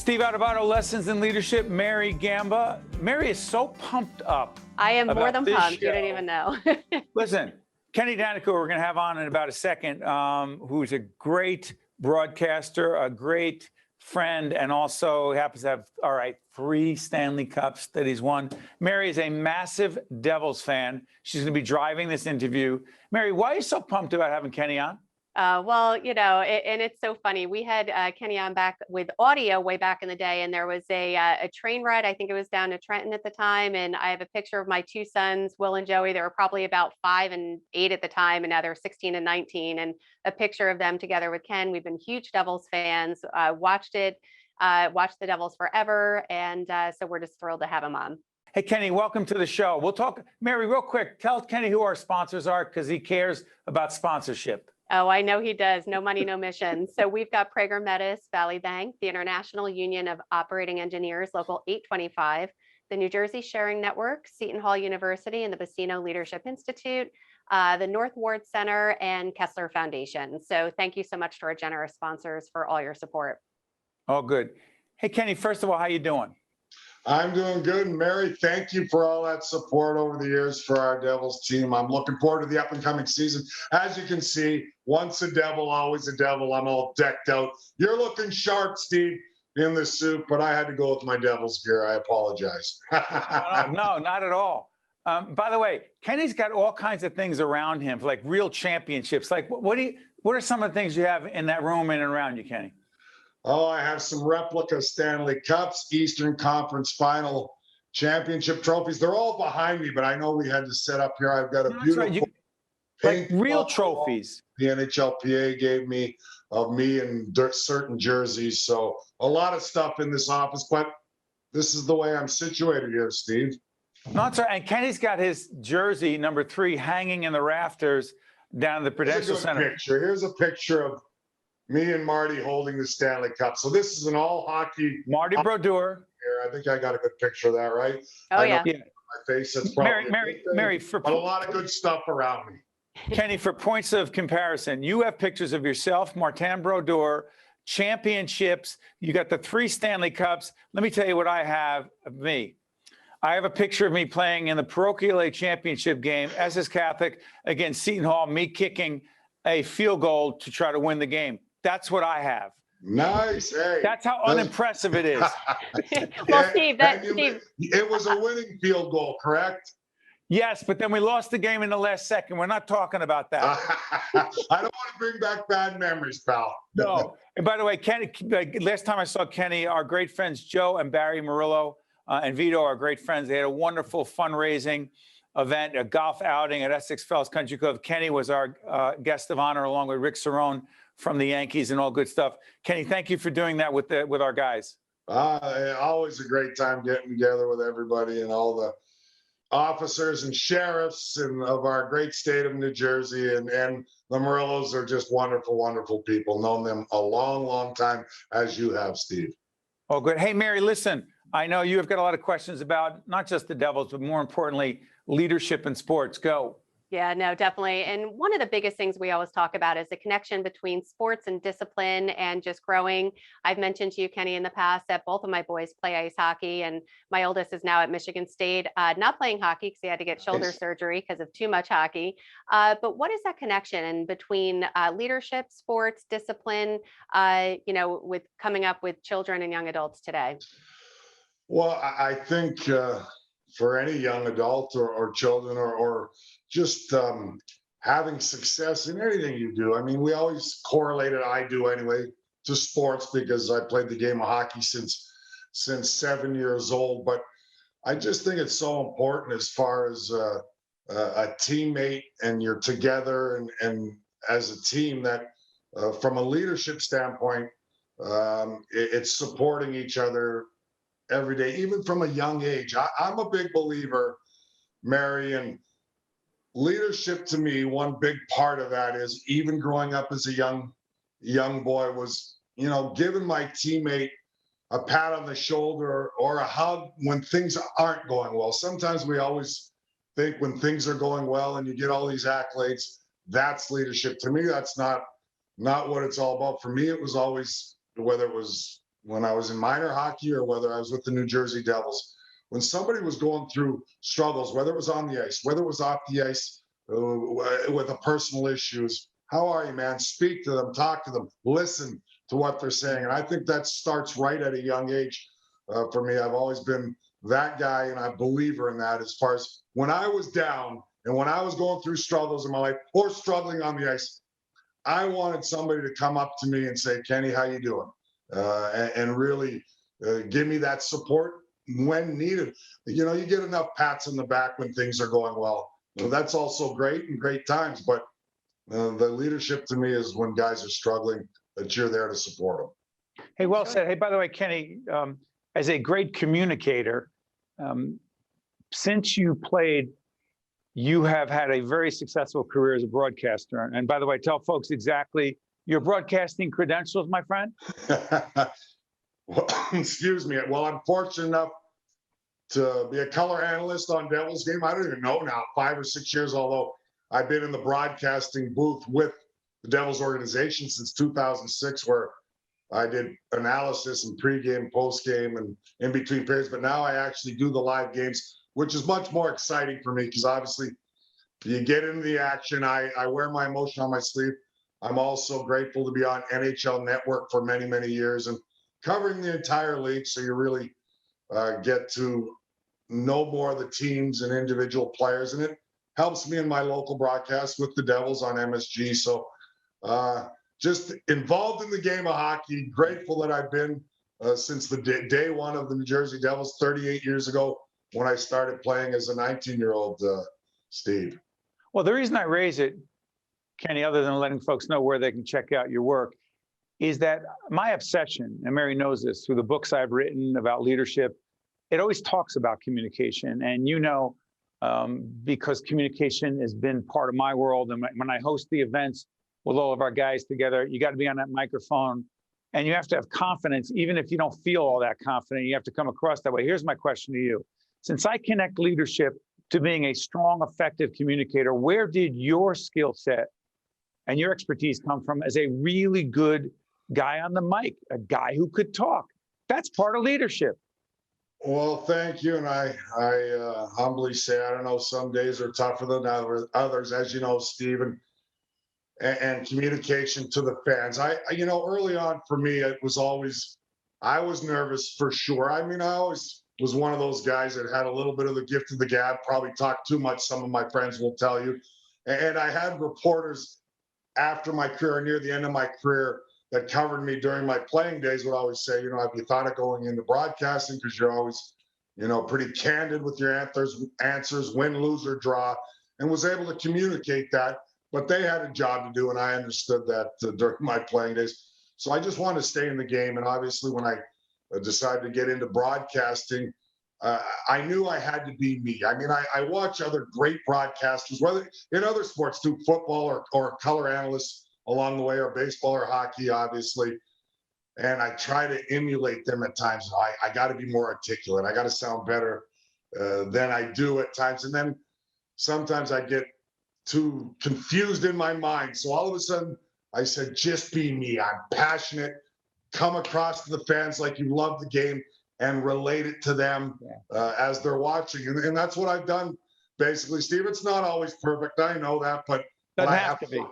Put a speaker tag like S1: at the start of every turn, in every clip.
S1: Steve Adubato, Lessons in Leadership, Mary Gamba. Mary is so pumped up.
S2: I am more than
S1: this
S2: pumped.
S1: show.
S2: You don't even know.
S1: Listen, Kenny Daneyko, we're going to have on in about a second, who's a great broadcaster, a great friend, and also happens to have, 3 Stanley Cups that he's won. Mary is a massive Devils fan. She's going to be driving this interview. Mary, why are you so pumped about having Kenny on?
S2: Well, and it's so funny. We had Kenny on back with audio way back in the day, and there was a train ride. I think it was down to Trenton at the time. And I have a picture of my 2 sons, Will and Joey. They were probably about 5 and 8 at the time, and now they're 16 and 19. And a picture of them together with Ken. We've been huge Devils fans. Watched the Devils forever, and so we're just thrilled to have him on.
S1: Hey, Kenny, welcome to the show. We'll talk. Mary, real quick, tell Kenny who our sponsors are, because he cares about sponsorship.
S2: Oh, I know he does. No money, no mission. So we've got Prager Metis, Valley Bank, the International Union of Operating Engineers, Local 825, the New Jersey Sharing Network, Seton Hall University, and the Bacino Leadership Institute, the North Ward Center, and Kessler Foundation. So thank you so much to our generous sponsors for all your support.
S1: Oh, good. Hey, Kenny, first of all, how you doing?
S3: I'm doing good. And Mary, thank you for all that support over the years for our Devils team. I'm looking forward to the up and coming season. As you can see, once a Devil, always a Devil. I'm all decked out. You're looking sharp, Steve, in the suit, but I had to go with my Devils gear. I apologize.
S1: No, not at all. By the way, Kenny's got all kinds of things around him, like real championships. Like, what are some of the things you have in that room in and around you, Kenny?
S3: Oh, I have some replica Stanley Cups, Eastern Conference Final Championship trophies. They're all behind me, but I know we had to set up here. I've got a beautiful
S1: like real trophies.
S3: The NHLPA gave me of me and certain jerseys. So a lot of stuff in this office, but this is the way I'm situated here, Steve.
S1: No, it's all right. And Kenny's got his jersey number 3 hanging in the rafters down at the Prudential Center.
S3: Here's a picture of me and Marty holding the Stanley Cup. So this is an all hockey.
S1: Marty Brodeur.
S3: Here, I think I got a good picture of that, right?
S2: Oh, yeah.
S3: My face. That's probably
S1: Mary,
S3: but a lot of good stuff around me.
S1: Kenny, for points of comparison, you have pictures of yourself, Martin Brodeur, championships. You got the 3 Stanley Cups. Let me tell you what I have of me. I have a picture of me playing in the Parochial A championship game, Essex Catholic against Seton Hall, me kicking a field goal to try to win the game. That's what I have.
S3: Nice. Hey,
S1: that's how unimpressive it is.
S2: Well, Steve,
S3: it was a winning field goal, correct?
S1: Yes, but then we lost the game in the last second. We're not talking about that.
S3: I don't want to bring back bad memories, pal.
S1: No. And by the way, Kenny, last time I saw Kenny, our great friends Joe and Barry Murillo and Vito are great friends. They had a wonderful fundraising event, a golf outing at Essex Fells Country Club. Kenny was our guest of honor, along with Rick Cerrone from the Yankees and all good stuff. Kenny, thank you for doing that with our guys.
S3: Always a great time getting together with everybody and all the officers and sheriffs and of our great state of New Jersey. And the Murillos are just wonderful, wonderful people. Known them a long, long time, as you have, Steve.
S1: Oh, good. Hey, Mary, listen, I know you have got a lot of questions about not just the Devils, but more importantly, leadership in sports. Go.
S2: Yeah, no, definitely. And one of the biggest things we always talk about is the connection between sports and discipline and just growing. I've mentioned to you, Kenny, in the past that both of my boys play ice hockey, and my oldest is now at Michigan State, not playing hockey because he had to get shoulder surgery because of too much hockey. But what is that connection between leadership, sports, discipline, with coming up with children and young adults today?
S3: Well, I think for any young adult or children or just having success in anything you do. I mean, we always correlated, I do anyway, to sports because I played the game of hockey since 7 years old. But I just think it's so important as far as a teammate and you're together and as a team that from a leadership standpoint, it's supporting each other every day, even from a young age. I'm a big believer, Mary, and leadership to me, one big part of that is even growing up as a young boy was, giving my teammate a pat on the shoulder or a hug when things aren't going well. Sometimes we always think when things are going well and you get all these accolades, that's leadership. To me, that's not what it's all about. For me, it was always, whether it was when I was in minor hockey or whether I was with the New Jersey Devils, when somebody was going through struggles, whether it was on the ice, whether it was off the ice, with a personal issues, how are you, man? Speak to them, talk to them, listen to what they're saying. And I think that starts right at a young age. For me, I've always been that guy, and I'm a believer in that. As far as when I was down and when I was going through struggles in my life or struggling on the ice, I wanted somebody to come up to me and say, Kenny, how you doing? And really give me that support when needed. You know, you get enough pats on the back when things are going well. So that's also great and great times. But the leadership to me is when guys are struggling, that you're there to support them.
S1: Hey, well said. Hey, by the way, Kenny, as a great communicator, since you played, you have had a very successful career as a broadcaster. And by the way, tell folks exactly your broadcasting credentials, my friend.
S3: Well, excuse me. Well, I'm fortunate enough to be a color analyst on Devils game. I don't even know now, 5 or 6 years, although I've been in the broadcasting booth with the Devils organization since 2006, where I did analysis and pregame, postgame, and in between periods. But now I actually do the live games, which is much more exciting for me because obviously you get into the action. I wear my emotion on my sleeve. I'm also grateful to be on NHL Network for many, many years and covering the entire league. So you really get to know more of the teams and individual players. And it helps me in my local broadcast with the Devils on MSG. So just involved in the game of hockey, grateful that I've been since the day one of the New Jersey Devils 38 years ago when I started playing as a 19-year-old, Steve.
S1: Well, the reason I raise it, Kenny, other than letting folks know where they can check out your work, is that my obsession, and Mary knows this through the books I've written about leadership, it always talks about communication. And you know, because communication has been part of my world, and when I host the events with all of our guys together, you got to be on that microphone, and you have to have confidence, even if you don't feel all that confident, you have to come across that way. Here's my question to you. Since I connect leadership to being a strong, effective communicator, where did your skill set and your expertise come from as a really good guy on the mic, a guy who could talk? That's part of leadership.
S3: Well, thank you. And I humbly say, I don't know, some days are tougher than others, as you know, Stephen, and communication to the fans. You know, early on for me, it was always, I was nervous for sure. I mean, I always was one of those guys that had a little bit of the gift of the gab, probably talked too much, some of my friends will tell you. And I had reporters after my career, near the end of my career, that covered me during my playing days would always say, you know, have you thought of going into broadcasting? Because you're always, you know, pretty candid with your answers, win, lose, or draw, and was able to communicate that. But they had a job to do, and I understood that during my playing days. So I just wanted to stay in the game. And obviously, when I decided to get into broadcasting, I knew I had to be me. I mean, I watch other great broadcasters, whether in other sports, too, football or color analysts along the way, or baseball or hockey, obviously. And I try to emulate them at times. I got to be more articulate. I got to sound better than I do at times. And then sometimes I get too confused in my mind. So all of a sudden, I said, just be me. I'm passionate. Come across to the fans like you love the game and relate it to them as they're watching. And that's what I've done, basically, Steve. It's not always perfect. I know that, but I have to be.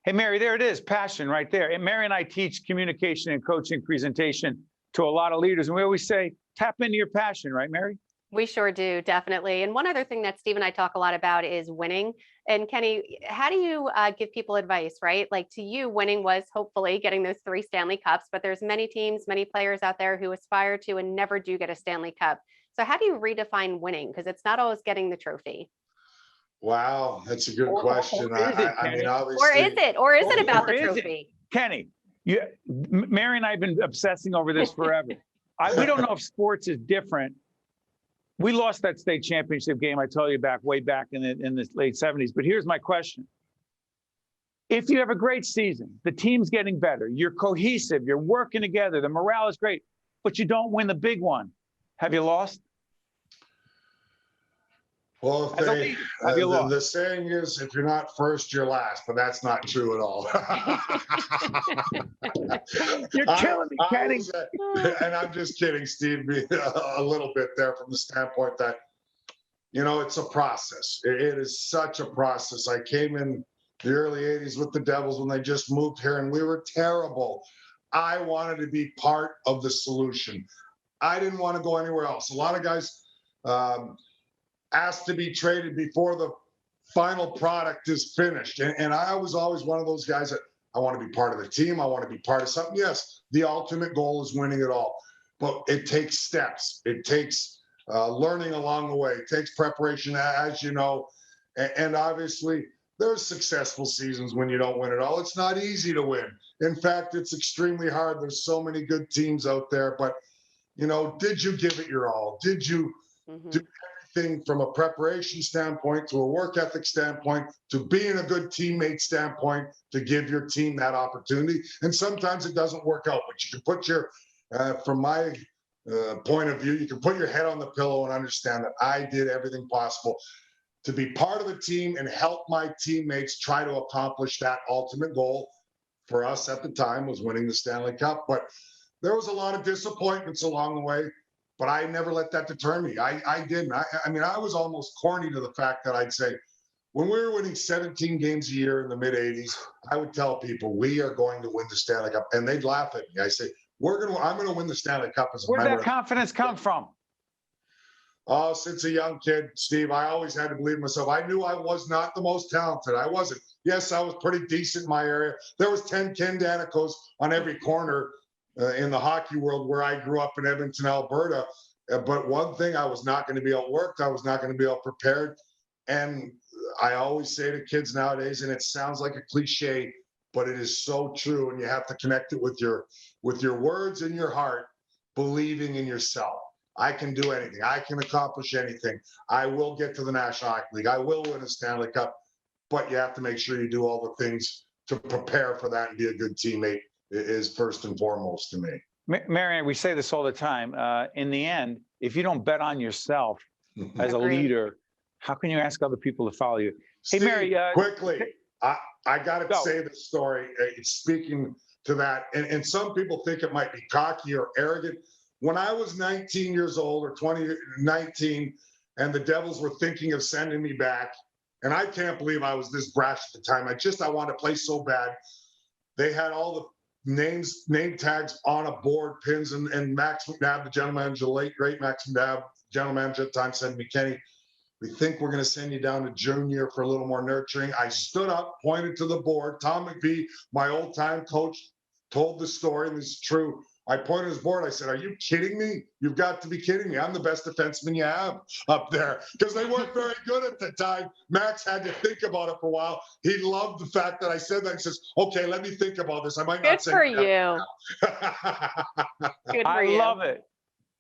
S1: Hey, Mary, there it is, passion right there. And Mary and I teach communication and coaching presentation to a lot of leaders. And we always say, tap into your passion, right, Mary?
S2: We sure do, definitely. And one other thing that Steve and I talk a lot about is winning. And Kenny, how do you give people advice, right? Like to you, winning was hopefully getting those 3 Stanley Cups, but there's many teams, many players out there who aspire to and never do get a Stanley Cup. So how do you redefine winning? Because it's not always getting the trophy.
S3: Wow, that's a good question. I mean, obviously.
S2: Or is it about the trophy?
S1: Kenny, Mary and I have been obsessing over this forever. We don't know if sports is different. We lost that state championship game, I tell you, way back in the late 70s. But here's my question. If you have a great season, the team's getting better, you're cohesive, you're working together, the morale is great, but you don't win the big one, have you lost?
S3: Well, the saying is, if you're not first, you're last, but that's not true at all.
S1: You're killing me, Kenny.
S3: And I'm just kidding, Steve, a little bit there from the standpoint that, it's a process. It is such a process. I came in the early 80s with the Devils when they just moved here and we were terrible. I wanted to be part of the solution. I didn't want to go anywhere else. A lot of guys asked to be traded before the final product is finished. And I was always one of those guys that I want to be part of the team. I want to be part of something. Yes, the ultimate goal is winning it all, but it takes steps. It takes learning along the way. It takes preparation, as you know. And obviously, there's successful seasons when you don't win it all. It's not easy to win. In fact, it's extremely hard. There's so many good teams out there, but did you give it your all? Did you do everything from a preparation standpoint to a work ethic standpoint to being a good teammate standpoint to give your team that opportunity? And sometimes it doesn't work out, but you can put your, from my point of view, you can put your head on the pillow and understand that I did everything possible to be part of the team and help my teammates try to accomplish that ultimate goal. For us at the time was winning the Stanley Cup, but there was a lot of disappointments along the way, but I never let that deter me. I didn't. I mean, I was almost corny to the fact that I'd say, when we were winning 17 games a year in the mid 80s, I would tell people, we are going to win the Stanley Cup. And they'd laugh at me. I say, I'm going to win the Stanley Cup as a
S1: Where'd
S3: member.
S1: that confidence come from?
S3: Oh, since a young kid, Steve, I always had to believe in myself. I knew I was not the most talented. I wasn't. Yes, I was pretty decent in my area. There was 10 Ken Danicos on every corner in the hockey world where I grew up in Edmonton, Alberta. But one thing, I was not going to be outworked. I was not going to be outprepared. And I always say to kids nowadays, and it sounds like a cliche, but it is so true. And you have to connect it with your words and your heart, believing in yourself. I can do anything. I can accomplish anything. I will get to the National Hockey League. I will win a Stanley Cup. But you have to make sure you do all the things to prepare for that and be a good teammate is first and foremost to me.
S1: Marion, we say this all the time. In the end, if you don't bet on yourself as a
S2: Agreed.
S1: leader, how can you ask other people to follow you? Hey,
S3: Steve,
S1: Mary,
S3: quickly, I got to
S1: go.
S3: say the story. Speaking to that, and some people think it might be cocky or arrogant. When I was 19 years old or 19, and the Devils were thinking of sending me back, and I can't believe I was this brash at the time. I want to play so bad. They had all the name tags on a board, pins, and Max McNabb, the general manager, late great Max McNabb, general manager at the time, said to me, Kenny, we think we're going to send you down to junior for a little more nurturing. I stood up, pointed to the board. Tom McVie, my old time coach, told the story, and this is true. I pointed at his board. I said, are you kidding me? You've got to be kidding me. I'm the best defenseman you have up there, because they weren't very good at the time. Max had to think about it for a while. He loved the fact that I said that. He says, okay, let me think about this. I might
S2: Good
S3: not say
S2: for you. Good for
S1: I
S2: you.
S1: love it.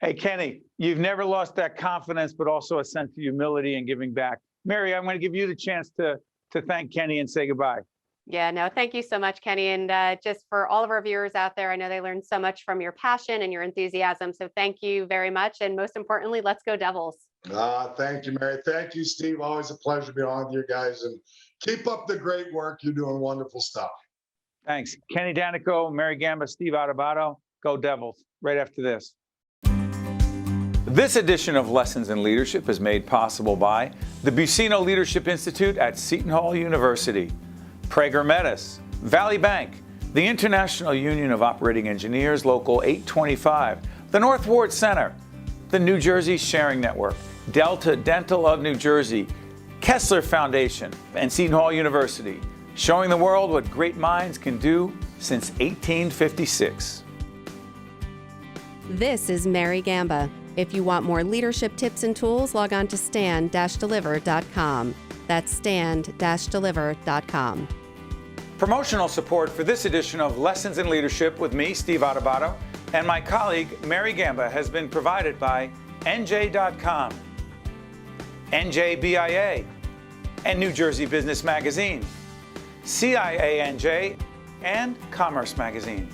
S1: Hey, Kenny, you've never lost that confidence, but also a sense of humility and giving back. Mary, I'm going to give you the chance to thank Kenny and say goodbye.
S2: Yeah, no, thank you so much, Kenny. And just for all of our viewers out there, I know they learned so much from your passion and your enthusiasm. So thank you very much. And most importantly, let's go Devils.
S3: Thank you, Mary. Thank you, Steve. Always a pleasure to be on with you guys. And keep up the great work. You're doing wonderful stuff.
S1: Thanks. Kenny Danico, Mary Gamba, Steve Adubato. Go Devils. Right after this. This edition of Lessons in Leadership is made possible by the Buccino Leadership Institute at Seton Hall University, Prager Metis, Valley Bank, the International Union of Operating Engineers, Local 825, the North Ward Center, the New Jersey Sharing Network, Delta Dental of New Jersey, Kessler Foundation, and Seton Hall University, showing the world what great minds can do since 1856.
S4: This is Mary Gamba. If you want more leadership tips and tools, log on to stand-deliver.com. That's stand-deliver.com.
S1: Promotional support for this edition of Lessons in Leadership with me, Steve Adubato, and my colleague, Mary Gamba, has been provided by NJ.com, NJBIA, and New Jersey Business Magazine, CIANJ, and Commerce Magazine.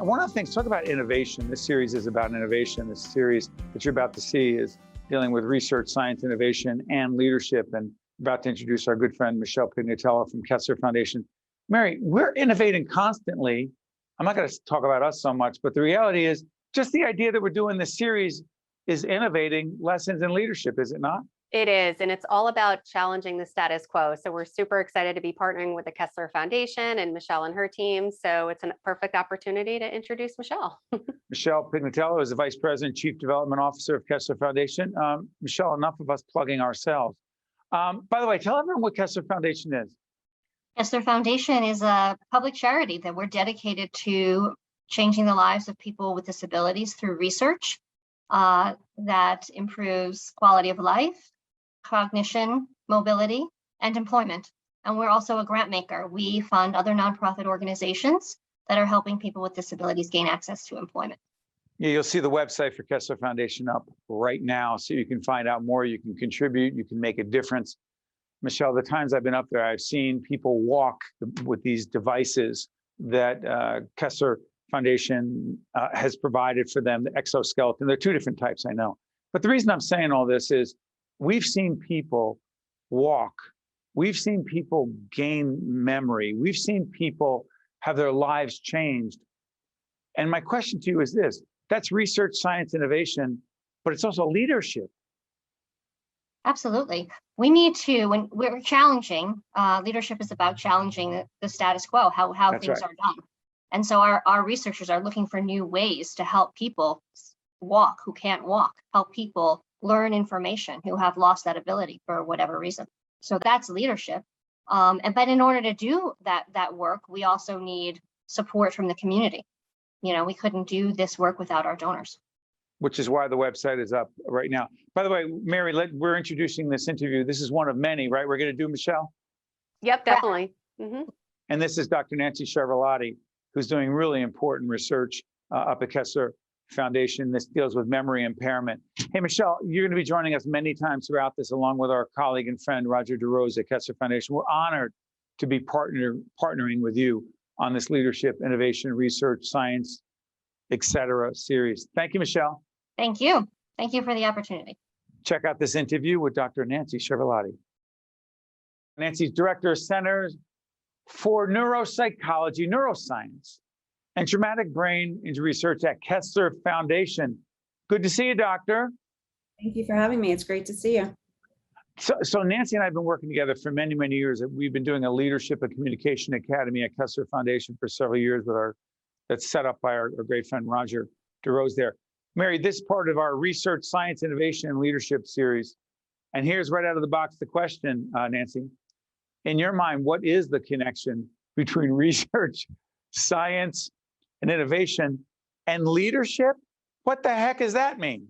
S1: one of the things, talk about innovation. This series is about innovation. This series that you're about to see is dealing with research, science, innovation, and leadership. And about to introduce our good friend, Michelle Pignatello from Kessler Foundation. Mary, we're innovating constantly. I'm not going to talk about us so much, but the reality is just the idea that we're doing this series is innovating lessons in leadership, is it not?
S2: It is, and it's all about challenging the status quo. So we're super excited to be partnering with the Kessler Foundation and Michelle and her team. So it's a perfect opportunity to introduce Michelle.
S1: Michelle Pignatello is the Vice President, Chief Development Officer of Kessler Foundation. Michelle, enough of us plugging ourselves. By the way, tell everyone what Kessler Foundation is.
S5: Kessler Foundation is a public charity that we're dedicated to changing the lives of people with disabilities through research that improves quality of life, cognition, mobility, and employment. And we're also a grant maker. We fund other nonprofit organizations that are helping people with disabilities gain access to employment.
S1: Yeah, you'll see the website for Kessler Foundation up right now, so you can find out more, you can contribute, you can make a difference. Michelle, the times I've been up there, I've seen people walk with these devices that Kessler Foundation has provided for them, the exoskeleton. There are two different types, I know. But the reason I'm saying all this is we've seen people walk. We've seen people gain memory. We've seen people have their lives changed. And my question to you is this: that's research, science, innovation, but it's also leadership.
S5: Absolutely. We need to, when we're challenging, leadership is about challenging the status quo, how
S1: That's
S5: things
S1: right.
S5: are done. And so our researchers are looking for new ways to help people walk who can't walk, help people learn information who have lost that ability for whatever reason. So that's leadership. But in order to do that work, we also need support from the community. You know, we couldn't do this work without our donors.
S1: Which is why the website is up right now. By the way, Mary, we're introducing this interview. This is one of many, right? We're going to do, Michelle?
S2: Yep, definitely. Mhm.
S1: And this is Dr. Nancy Cervellotti, who's doing really important research up at Kessler Foundation. This deals with memory impairment. Hey, Michelle, you're going to be joining us many times throughout this, along with our colleague and friend, Roger DeRose at Kessler Foundation. We're honored to be partnering with you on this leadership, innovation, research, science, et cetera series. Thank you, Michelle.
S5: Thank you. Thank you for the opportunity.
S1: Check out this interview with Dr. Nancy Cervellotti. Nancy's Director of Centers for Neuropsychology, Neuroscience, and Traumatic Brain Injury Research at Kessler Foundation. Good to see you, Doctor.
S6: Thank you for having me. It's great to see you.
S1: So Nancy and I have been working together for many, many years. We've been doing a Leadership and Communication Academy at Kessler Foundation for several years that's set up by our great friend, Roger DeRose there. Mary, this part of our research, science, innovation, and leadership series. And here's right out of the box the question, Nancy. In your mind, what is the connection between research, science, and innovation and leadership? What the heck does that mean?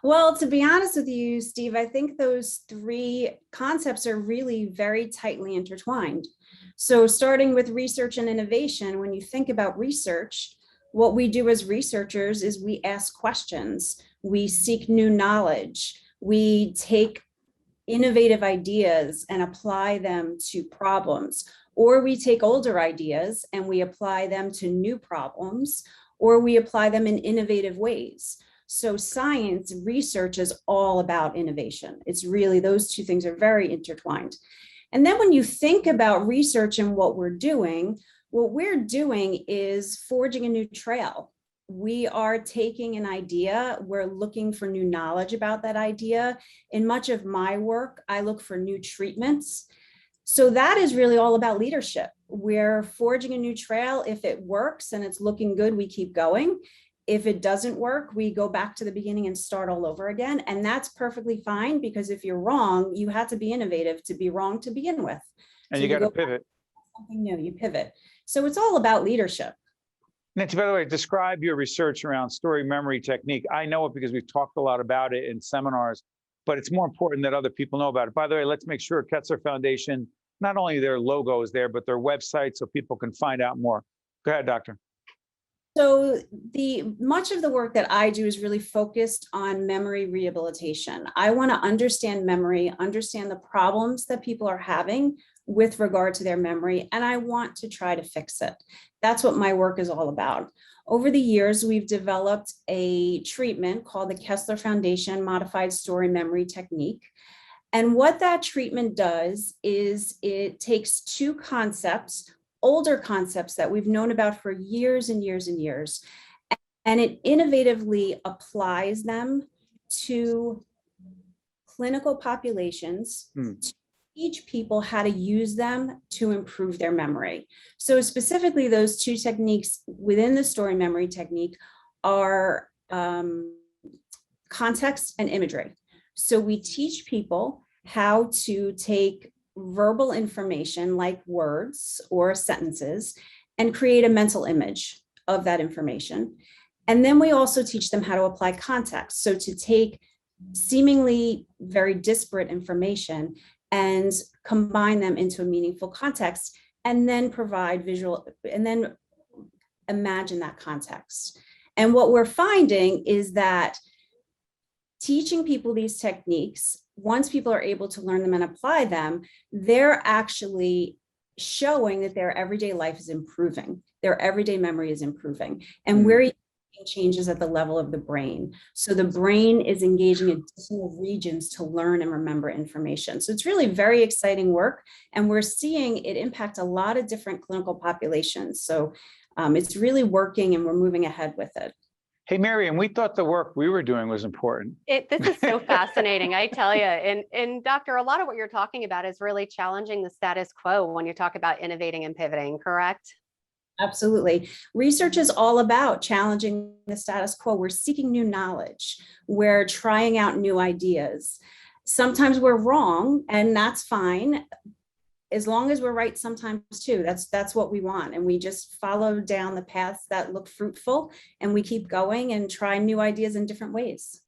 S6: Well, to be honest with you, Steve, I think those three concepts are really very tightly intertwined. So starting with research and innovation, when you think about research, what we do as researchers is we ask questions, we seek new knowledge, we take innovative ideas and apply them to problems, or we take older ideas and we apply them to new problems, or we apply them in innovative ways. So science research is all about innovation. It's really, those two things are very intertwined. And then when you think about research and what we're doing is forging a new trail. We are taking an idea, we're looking for new knowledge about that idea. In much of my work, I look for new treatments. So that is really all about leadership. We're forging a new trail. If it works and it's looking good, we keep going. If it doesn't work, we go back to the beginning and start all over again. And that's perfectly fine, because if you're wrong, you had to be innovative to be wrong to begin with.
S1: And
S6: So
S1: you got to
S6: go back
S1: pivot.
S6: to something new, you pivot. So it's all about leadership.
S1: Nancy, by the way, describe your research around story memory technique. I know it because we've talked a lot about it in seminars, but it's more important that other people know about it. By the way, let's make sure Kessler Foundation, not only their logo is there, but their website so people can find out more. Go ahead, Doctor.
S6: So much of the work that I do is really focused on memory rehabilitation. I want to understand memory, understand the problems that people are having with regard to their memory, and I want to try to fix it. That's what my work is all about. Over the years, we've developed a treatment called the Kessler Foundation Modified Story Memory Technique. And what that treatment does is it takes two concepts, older concepts that we've known about for years and years and years, and it innovatively applies them to clinical populations to teach people how to use them to improve their memory. So specifically, those two techniques within the story memory technique are context and imagery. So we teach people how to take verbal information like words or sentences and create a mental image of that information. And then we also teach them how to apply context. So to take seemingly very disparate information and combine them into a meaningful context, and then provide visual, and then imagine that context. And what we're finding is that teaching people these techniques, once people are able to learn them and apply them, they're actually showing that their everyday life is improving. Their everyday memory is improving. And we're seeing changes at the level of the brain. So the brain is engaging additional regions to learn and remember information. So it's really very exciting work. And we're seeing it impact a lot of different clinical populations. So it's really working, and we're moving ahead with it.
S1: Hey, Mary, and we thought the work we were doing was important.
S2: This is so fascinating, I tell you. And Doctor, a lot of what you're talking about is really challenging the status quo when you talk about innovating and pivoting, correct?
S6: Absolutely. Research is all about challenging the status quo. We're seeking new knowledge. We're trying out new ideas. Sometimes we're wrong, and that's fine. As long as we're right sometimes too, that's what we want. And we just follow down the paths that look fruitful, and we keep going and try new ideas in different ways.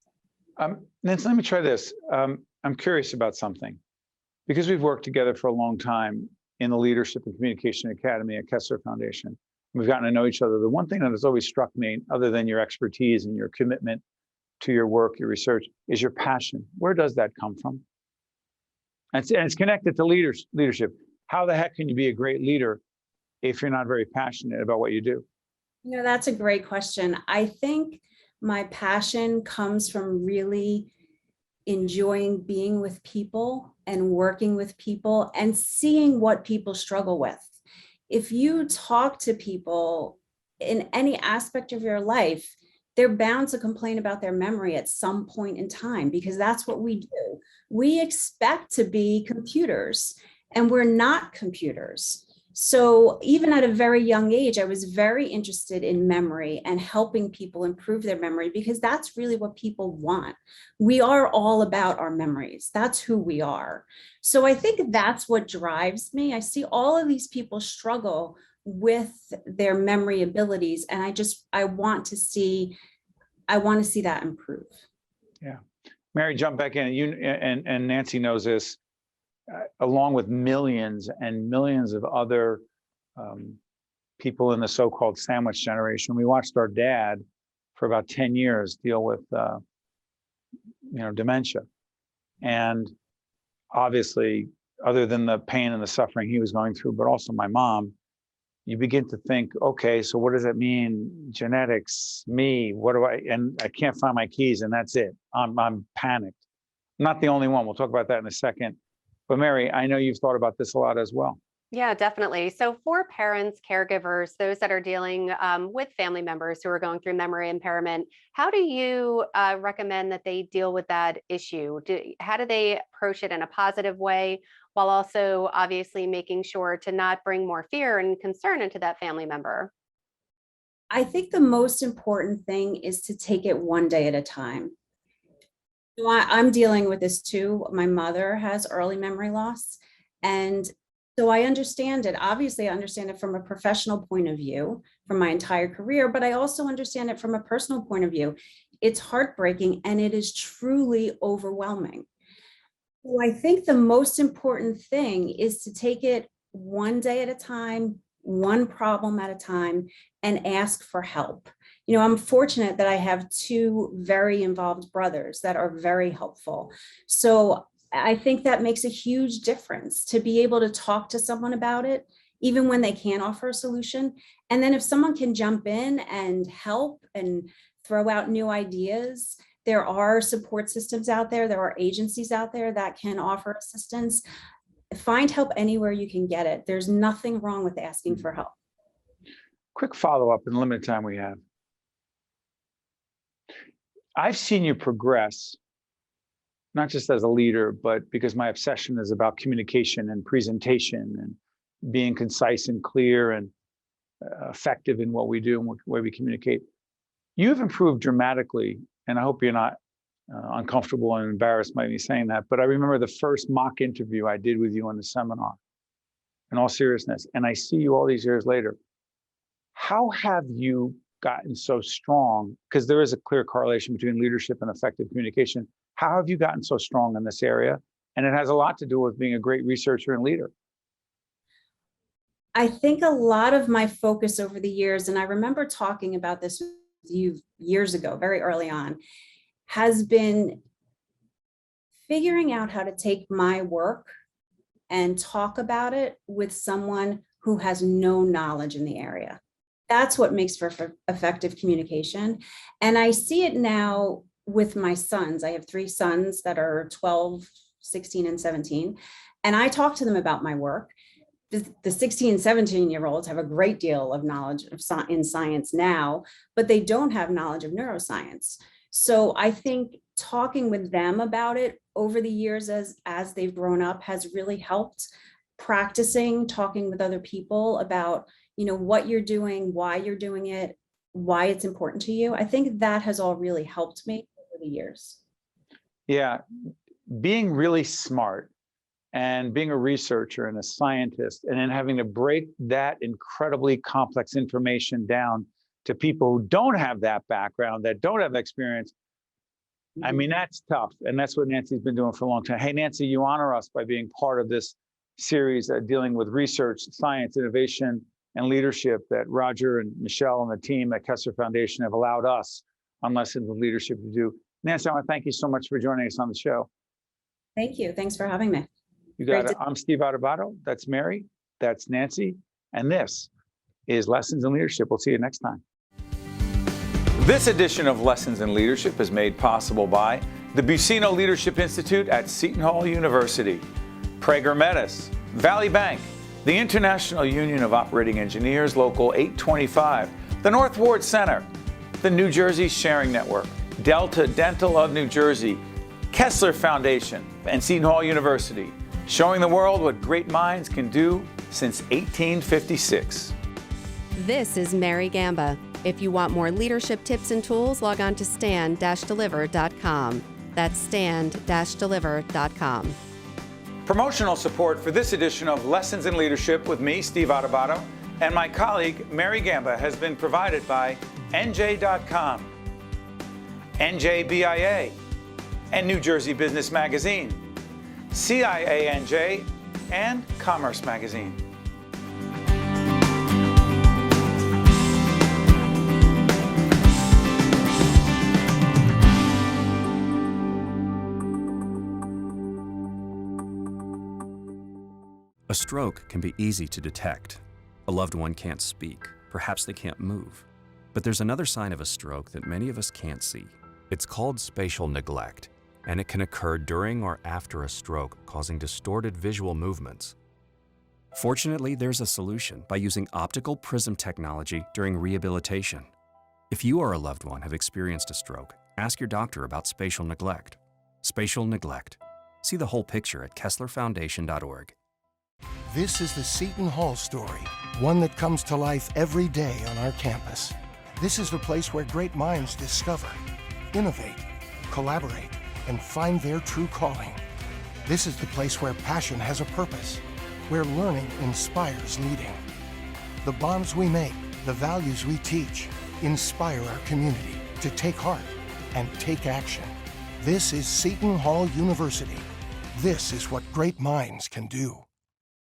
S1: Nancy, let me try this. I'm curious about something. Because we've worked together for a long time in the Leadership and Communication Academy at Kessler Foundation, we've gotten to know each other. The one thing that has always struck me, other than your expertise and your commitment to your work, your research, is your passion. Where does that come from? And it's connected to leadership. How the heck can you be a great leader if you're not very passionate about what you do?
S6: You know, that's a great question. I think my passion comes from really enjoying being with people and working with people and seeing what people struggle with. If you talk to people in any aspect of your life, they're bound to complain about their memory at some point in time, because that's what we do. We expect to be computers, and we're not computers. So even at a very young age, I was very interested in memory and helping people improve their memory, because that's really what people want. We are all about our memories. That's who we are. So I think that's what drives me. I see all of these people struggle with their memory abilities, and I want to see that improve.
S1: Yeah. Mary, jump back in. You and Nancy knows this, along with millions and millions of other people in the so-called sandwich generation. We watched our dad for about 10 years deal with dementia. And obviously, other than the pain and the suffering he was going through, but also my mom, you begin to think, okay, so what does that mean? Genetics, me, and I can't find my keys, and that's it. I'm panicked. I'm not the only one. We'll talk about that in a second. But Mary, I know you've thought about this a lot as well.
S2: Yeah, definitely. So for parents, caregivers, those that are dealing with family members who are going through memory impairment, how do you recommend that they deal with that issue? How do they approach it in a positive way, while also obviously making sure to not bring more fear and concern into that family member?
S6: I think the most important thing is to take it one day at a time. So I'm dealing with this too. My mother has early memory loss, and so I understand it. Obviously, I understand it from a professional point of view from my entire career, but I also understand it from a personal point of view. It's heartbreaking, and it is truly overwhelming. So I think the most important thing is to take it one day at a time, one problem at a time, and ask for help. I'm fortunate that I have two very involved brothers that are very helpful. So I think that makes a huge difference to be able to talk to someone about it, even when they can't offer a solution. And then if someone can jump in and help and throw out new ideas, there are support systems out there. There are agencies out there that can offer assistance. Find help anywhere you can get it. There's nothing wrong with asking for help.
S1: Quick follow-up in the limited time we have. I've seen you progress, not just as a leader, but because my obsession is about communication and presentation and being concise and clear and effective in what we do and what way we communicate. You've improved dramatically, and I hope you're not uncomfortable and embarrassed by me saying that, but I remember the first mock interview I did with you on the seminar, in all seriousness, and I see you all these years later. How have you gotten so strong? Because there is a clear correlation between leadership and effective communication. How have you gotten so strong in this area? And it has a lot to do with being a great researcher and leader.
S6: I think a lot of my focus over the years, and I remember talking about this with you years ago, very early on, has been figuring out how to take my work and talk about it with someone who has no knowledge in the area. That's what makes for effective communication. And I see it now with my sons. I have 3 sons that are 12, 16, and 17. And I talk to them about my work. The 16 and 17-year-olds have a great deal of knowledge in science now, but they don't have knowledge of neuroscience. So I think talking with them about it over the years as they've grown up has really helped. Practicing, talking with other people about, what you're doing, why you're doing it, why it's important to you. I think that has all really helped me over the years.
S1: Yeah, being really smart and being a researcher and a scientist, and then having to break that incredibly complex information down to people who don't have that background, that don't have experience. I mean, that's tough. And that's what Nancy's been doing for a long time. Hey, Nancy, you honor us by being part of this series dealing with research, science, innovation, and leadership that Roger and Michelle and the team at Kessler Foundation have allowed us on Lessons in Leadership to do. Nancy, I want to thank you so much for joining us on the show.
S6: Thank you. Thanks for having me.
S1: You got it. I'm Steve Adubato. That's Mary. That's Nancy. And this is Lessons in Leadership. We'll see you next time. This edition of Lessons in Leadership is made possible by the Buccino Leadership Institute at Seton Hall University, Prager Metis, Valley Bank, the International Union of Operating Engineers, Local 825, the North Ward Center, the New Jersey Sharing Network, Delta Dental of New Jersey, Kessler Foundation, and Seton Hall University, showing the world what great minds can do since 1856.
S4: This is Mary Gamba. If you want more leadership tips and tools, log on to stand-deliver.com. That's stand-deliver.com.
S1: Promotional support for this edition of Lessons in Leadership with me, Steve Adubato, and my colleague, Mary Gamba, has been provided by NJ.com, NJBIA, and New Jersey Business Magazine, CIANJ, and Commerce Magazine.
S7: A stroke can be easy to detect. A loved one can't speak, perhaps they can't move. But there's another sign of a stroke that many of us can't see. It's called spatial neglect, and it can occur during or after a stroke, causing distorted visual movements. Fortunately, there's a solution by using optical prism technology during rehabilitation. If you or a loved one have experienced a stroke, ask your doctor about spatial neglect. Spatial neglect. See the whole picture at KesslerFoundation.org.
S8: This is the Seton Hall story, one that comes to life every day on our campus. This is the place where great minds discover, innovate, collaborate, and find their true calling. This is the place where passion has a purpose, where learning inspires leading. The bonds we make, the values we teach, inspire our community to take heart and take action. This is Seton Hall University. This is what great minds can do.